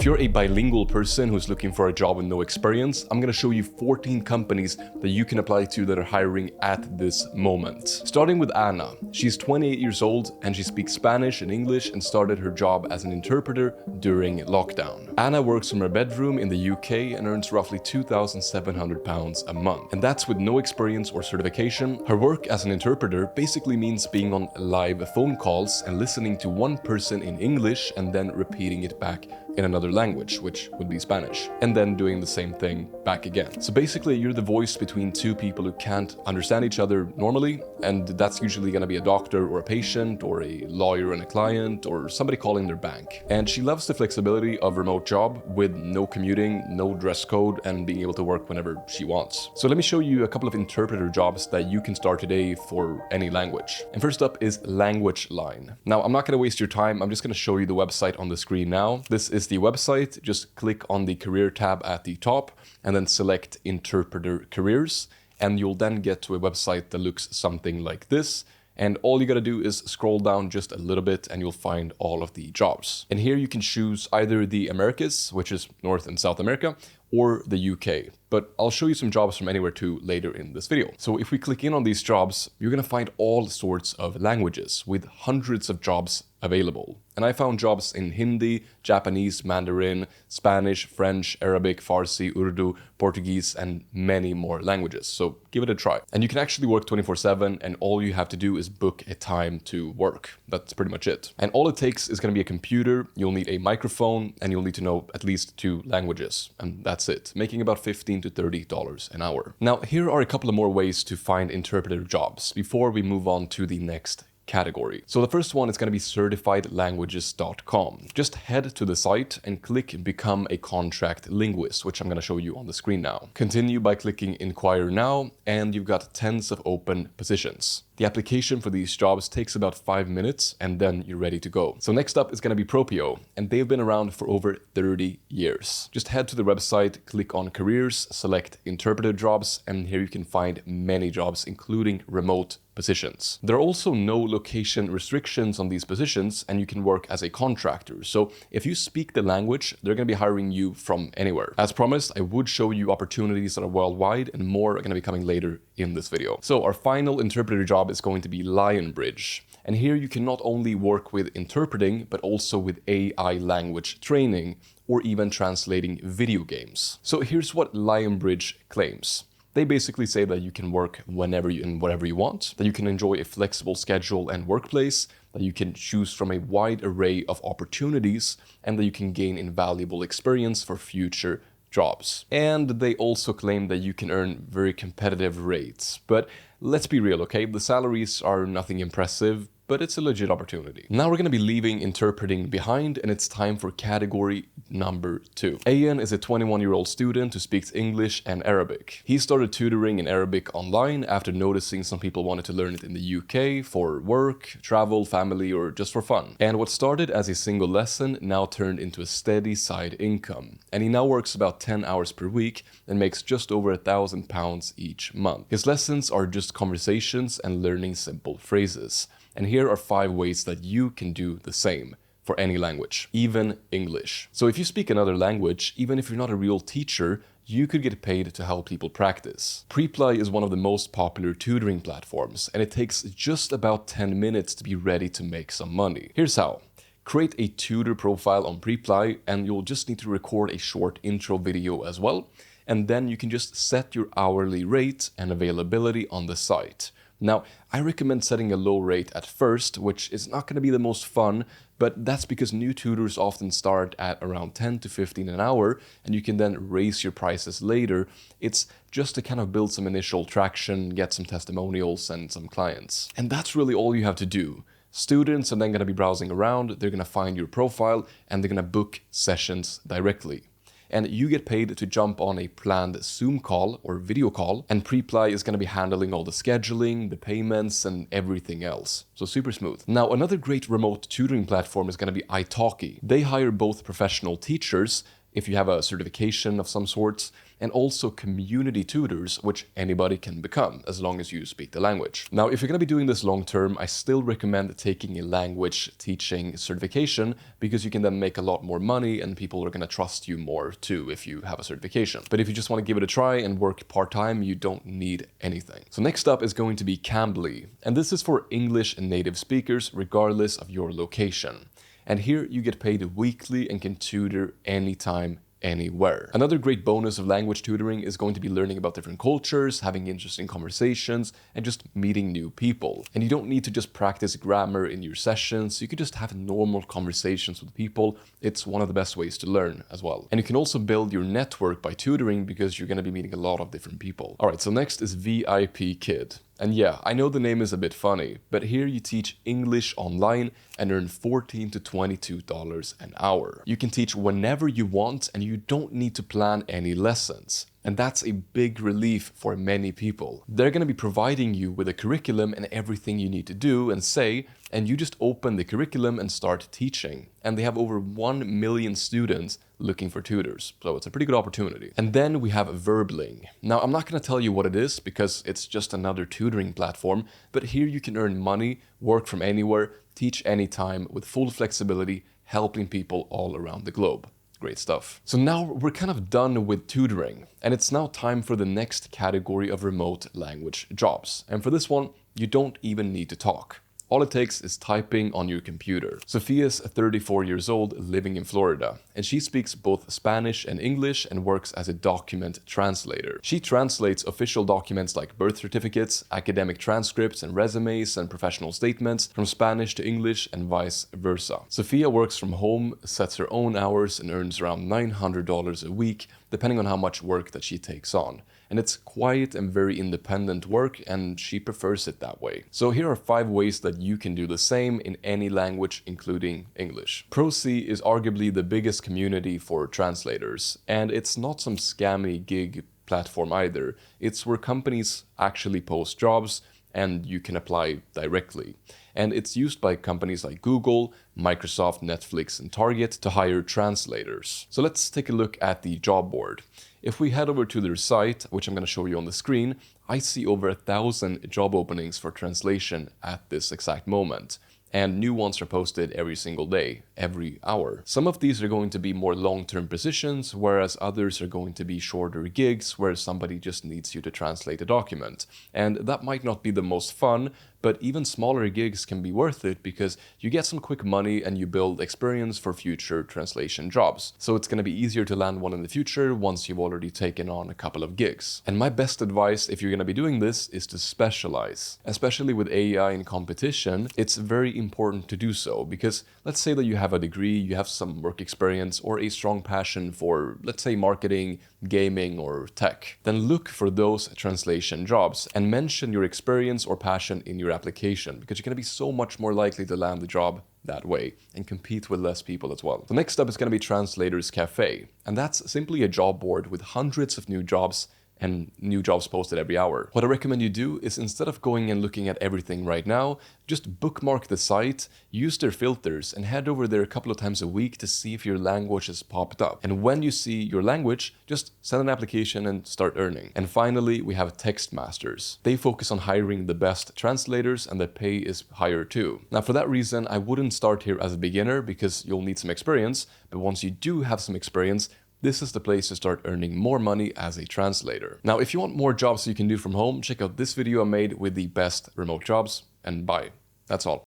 If you're a bilingual person who's looking for a job with no experience, I'm gonna show you 14 companies that you can apply to that are hiring at this moment. Starting with Anna. She's 28 years old and she speaks Spanish and English and started her job as an interpreter during lockdown. Anna works from her bedroom in the UK and earns roughly £2,700 a month. And that's with no experience or certification. Her work as an interpreter basically means being on live phone calls and listening to one person in English and then repeating it back in another language, which would be Spanish, and then doing the same thing back again. So basically, you're the voice between two people who can't understand each other normally, and that's usually gonna be a doctor or a patient or a lawyer and a client or somebody calling their bank. And she loves the flexibility of remote job with no commuting, no dress code, and being able to work whenever she wants. So let me show you a couple of interpreter jobs that you can start today for any language. And first up is Language Line. Now, I'm not gonna waste your time. I'm just gonna show you the website on the screen now. This is the website. Just click on the career tab at the top and then select interpreter careers, and you'll then get to a website that looks something like this. And all you gotta do is scroll down just a little bit and you'll find all of the jobs. And here you can choose either the Americas, which is North and South America, or the UK. But I'll show you some jobs from anywhere too later in this video. So if we click in on these jobs, you're gonna find all sorts of languages with hundreds of jobs available. And I found jobs in Hindi, Japanese, Mandarin, Spanish, French, Arabic, Farsi, Urdu, Portuguese, and many more languages. So give it a try. And you can actually work 24/7, and all you have to do is book a time to work. That's pretty much it. And all it takes is gonna be a computer, you'll need a microphone, and you'll need to know at least 2 languages. And that's it, making about $15 to $30 an hour. Now, here are a couple of more ways to find interpreter jobs before we move on to the next category. So the first one is going to be certifiedlanguages.com. Just head to the site and click Become a Contract Linguist, which I'm going to show you on the screen now. Continue by clicking Inquire Now, and you've got tens of open positions. The application for these jobs takes about 5 minutes, and then you're ready to go. So next up is going to be Propio, and they've been around for over 30 years. Just head to the website, click on Careers, select Interpreter Jobs, and here you can find many jobs, including remote positions. There are also no location restrictions on these positions, and you can work as a contractor. So if you speak the language, they're going to be hiring you from anywhere. As promised, I would show you opportunities that are worldwide, and more are going to be coming later in this video. So our final interpreter job is going to be Lionbridge. And here you can not only work with interpreting, but also with AI language training, or even translating video games. So here's what Lionbridge claims. They basically say that you can work whenever and whatever you want, that you can enjoy a flexible schedule and workplace, that you can choose from a wide array of opportunities, and that you can gain invaluable experience for future jobs. And they also claim that you can earn very competitive rates. But let's be real, okay? The salaries are nothing impressive, but it's a legit opportunity. Now we're going to be leaving interpreting behind, and it's time for category number 2. Ayan is a 21-year-old student who speaks English and Arabic. He started tutoring in Arabic online after noticing some people wanted to learn it in the UK for work, travel, family, or just for fun. And what started as a single lesson now turned into a steady side income. And he now works about 10 hours per week and makes just over £1,000 each month. His lessons are just conversations and learning simple phrases. And here are 5 ways that you can do the same for any language, even English. So if you speak another language, even if you're not a real teacher, you could get paid to help people practice. Preply is one of the most popular tutoring platforms, and it takes just about 10 minutes to be ready to make some money. Here's how. Create a tutor profile on Preply, and you'll just need to record a short intro video as well. And then you can just set your hourly rate and availability on the site. Now, I recommend setting a low rate at first, which is not going to be the most fun, but that's because new tutors often start at around 10 to 15 an hour, and you can then raise your prices later. It's just to kind of build some initial traction, get some testimonials and some clients. And that's really all you have to do. Students are then going to be browsing around, they're going to find your profile, and they're going to book sessions directly. And you get paid to jump on a planned Zoom call or video call, and Preply is going to be handling all the scheduling, the payments, and everything else. So super smooth. Now, another great remote tutoring platform is going to be italki. They hire both professional teachers if you have a certification of some sorts, and also community tutors, which anybody can become as long as you speak the language. Now, if you're going to be doing this long term, I still recommend taking a language teaching certification because you can then make a lot more money and people are going to trust you more too if you have a certification. But if you just want to give it a try and work part-time, you don't need anything. So next up is going to be Cambly, and this is for English and native speakers regardless of your location. And here you get paid weekly and can tutor anytime, anywhere. Another great bonus of language tutoring is going to be learning about different cultures, having interesting conversations, and just meeting new people. And you don't need to just practice grammar in your sessions, you could just have normal conversations with people. It's one of the best ways to learn as well. And you can also build your network by tutoring because you're going to be meeting a lot of different people. All right, so next is VIP Kid. And yeah, I know the name is a bit funny, but here you teach English online and earn $14 to $22 an hour. You can teach whenever you want and you don't need to plan any lessons. And that's a big relief for many people. They're going to be providing you with a curriculum and everything you need to do and say, and you just open the curriculum and start teaching. And they have over 1 million students looking for tutors, so it's a pretty good opportunity. And then we have Verbling. Now, I'm not going to tell you what it is because it's just another tutoring platform, but here you can earn money, work from anywhere, teach anytime with full flexibility, helping people all around the globe. Great stuff. So now we're kind of done with tutoring, and it's now time for the next category of remote language jobs. And for this one, you don't even need to talk. All it takes is typing on your computer. Sophia's 34 years old, living in Florida, and she speaks both Spanish and English and works as a document translator. She translates official documents like birth certificates, academic transcripts and resumes and professional statements from Spanish to English and vice versa. Sophia works from home, sets her own hours and earns around $900 a week, depending on how much work that she takes on. And it's quiet and very independent work, and she prefers it that way. So here are 5 ways that you can do the same in any language, including English. Prosy is arguably the biggest community for translators, and it's not some scammy gig platform either. It's where companies actually post jobs and you can apply directly. And it's used by companies like Google, Microsoft, Netflix, and Target to hire translators. So let's take a look at the job board. If we head over to their site, which I'm going to show you on the screen, I see over 1,000 job openings for translation at this exact moment. And new ones are posted every single day, every hour. Some of these are going to be more long-term positions, whereas others are going to be shorter gigs where somebody just needs you to translate a document. And that might not be the most fun, but even smaller gigs can be worth it because you get some quick money and you build experience for future translation jobs. So it's going to be easier to land one in the future once you've already taken on a couple of gigs. And my best advice if you're going to be doing this is to specialize. Especially with AI and competition, it's very important to do so because let's say that you have a degree, you have some work experience or a strong passion for, let's say, marketing, gaming, or tech. Then look for those translation jobs and mention your experience or passion in your application because you're going to be so much more likely to land the job that way and compete with less people as well. The next up is going to be Translators Cafe, and that's simply a job board with hundreds of new jobs and new jobs posted every hour. What I recommend you do is instead of going and looking at everything right now, just bookmark the site, use their filters, and head over there a couple of times a week to see if your language has popped up. And when you see your language, just send an application and start earning. And finally, we have Textmasters. They focus on hiring the best translators and the pay is higher too. Now for that reason, I wouldn't start here as a beginner because you'll need some experience, but once you do have some experience, this is the place to start earning more money as a translator. Now, if you want more jobs you can do from home, check out this video I made with the best remote jobs, and bye. That's all.